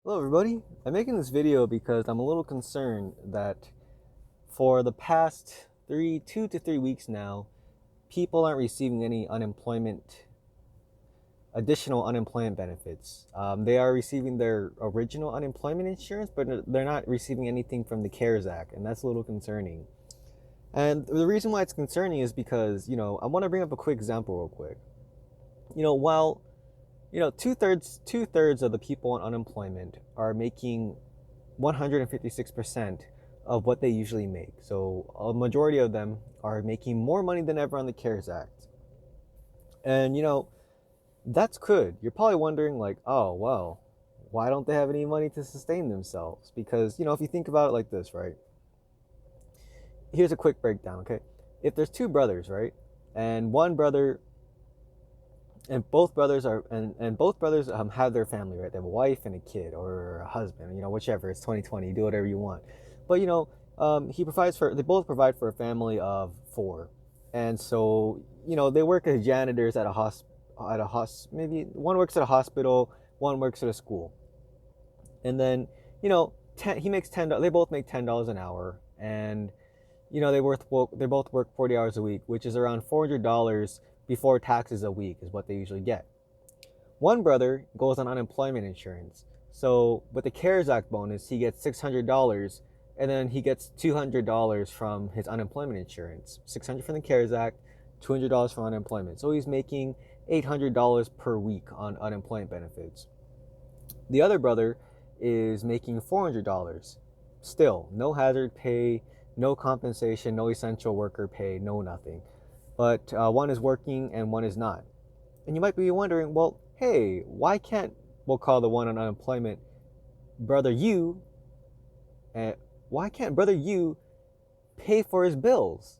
Hello everybody, I'm making this video because I'm a little concerned that for the past 2 to 3 weeks now, people aren't receiving any additional unemployment benefits. They are receiving their original unemployment insurance, but they're not receiving anything from the CARES Act, and that's a little concerning. And the reason why it's concerning is because, I want to bring up a quick example real quick. While two thirds of the people on unemployment are making 156% of what they usually make. So a majority of them are making more money than ever on the CARES Act. And that's good. You're probably wondering like, oh, well, why don't they have any money to sustain themselves? Because, if you think about it like this, right? Here's a quick breakdown, okay? If there's two brothers, right? And one brother and both brothers have their family, right? They have a wife and a kid or a husband, whichever. It's 2020. You do whatever you want. But they both provide for a family of four, and so they work as janitors at maybe one works at a hospital, one works at a school, and then he makes they both make $10 an hour, and they both work 40 hours a week, which is around $400 before taxes a week is what they usually get. One brother goes on unemployment insurance. So with the CARES Act bonus, he gets $600, and then he gets $200 from his unemployment insurance. $600 from the CARES Act, $200 from unemployment. So he's making $800 per week on unemployment benefits. The other brother is making $400. Still, no hazard pay, no compensation, no essential worker pay, no nothing. But one is working and one is not. And you might be wondering, well, hey, why can't we'll call the one on unemployment brother you? Why can't brother you pay for his bills?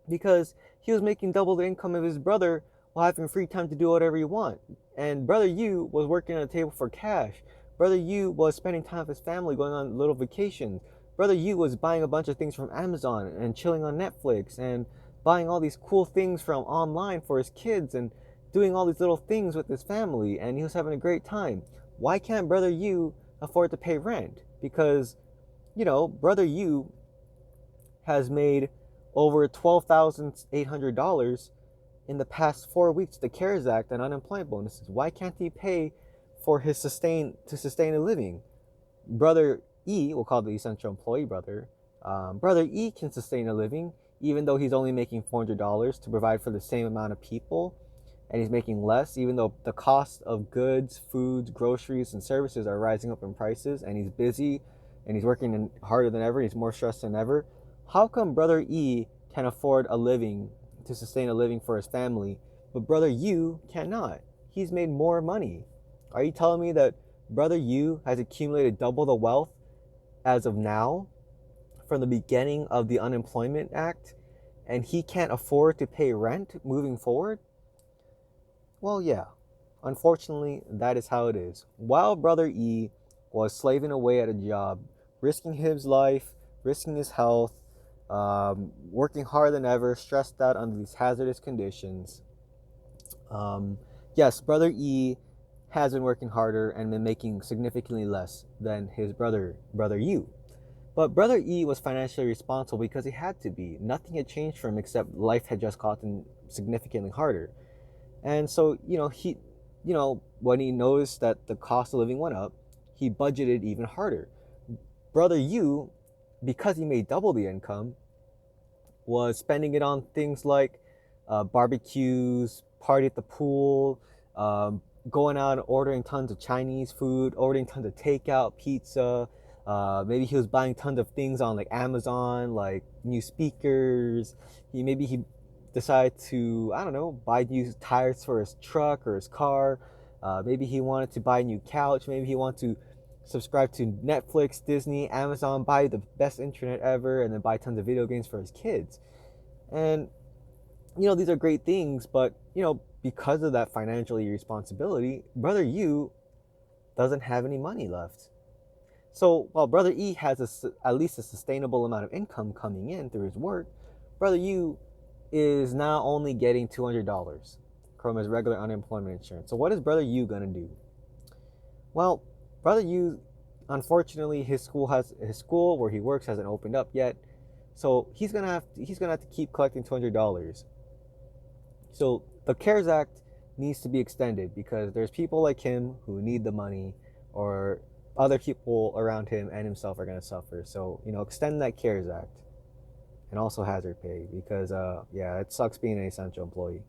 Because he was making double the income of his brother while having free time to do whatever you want. And brother you was working on a table for cash. Brother you was spending time with his family, going on little vacations. Brother you was buying a bunch of things from Amazon and chilling on Netflix and buying all these cool things from online for his kids and doing all these little things with his family, and he was having a great time. Why can't brother you afford to pay rent? Because brother you has made over $12,800 in the past 4 weeks, the CARES Act and unemployment bonuses. Why can't he pay for his sustain a living? Brother E, we'll call the essential employee brother. Brother E can sustain a living even though he's only making $400 to provide for the same amount of people, and he's making less even though the cost of goods, foods, groceries, and services are rising up in prices, and he's busy and he's working harder than ever, he's more stressed than ever. How come brother E can afford to sustain a living for his family, but brother U cannot? He's made more money. Are you telling me that brother U has accumulated double the wealth as of now from the beginning of the Unemployment Act, and he can't afford to pay rent moving forward? Well, yeah. Unfortunately, that is how it is. While brother E was slaving away at a job, risking his life, risking his health, working harder than ever, stressed out under these hazardous conditions. Yes, brother E has been working harder and been making significantly less than his brother U. But brother E was financially responsible because he had to be. Nothing had changed for him except life had just gotten significantly harder. And so, when he noticed that the cost of living went up, he budgeted even harder. Brother U, because he made double the income, was spending it on things like barbecues, party at the pool, going out and ordering tons of Chinese food, ordering tons of takeout, pizza. Maybe he was buying tons of things on like Amazon, like new speakers. He decided to, I don't know, buy new tires for his truck or his car. Maybe he wanted to buy a new couch. Maybe he wanted to subscribe to Netflix, Disney, Amazon, buy the best internet ever, and then buy tons of video games for his kids. And these are great things, but because of that financial irresponsibility, brother U doesn't have any money left. So while brother E has at least a sustainable amount of income coming in through his work, brother U is now only getting $200 from his regular unemployment insurance. So what is brother U gonna do? Well, Brother, you, unfortunately, his school where he works hasn't opened up yet, so he's gonna have to keep collecting $200. So the CARES Act needs to be extended because there's people like him who need the money, or other people around him and himself are gonna suffer. So extend that CARES Act, and also hazard pay because yeah, it sucks being an essential employee.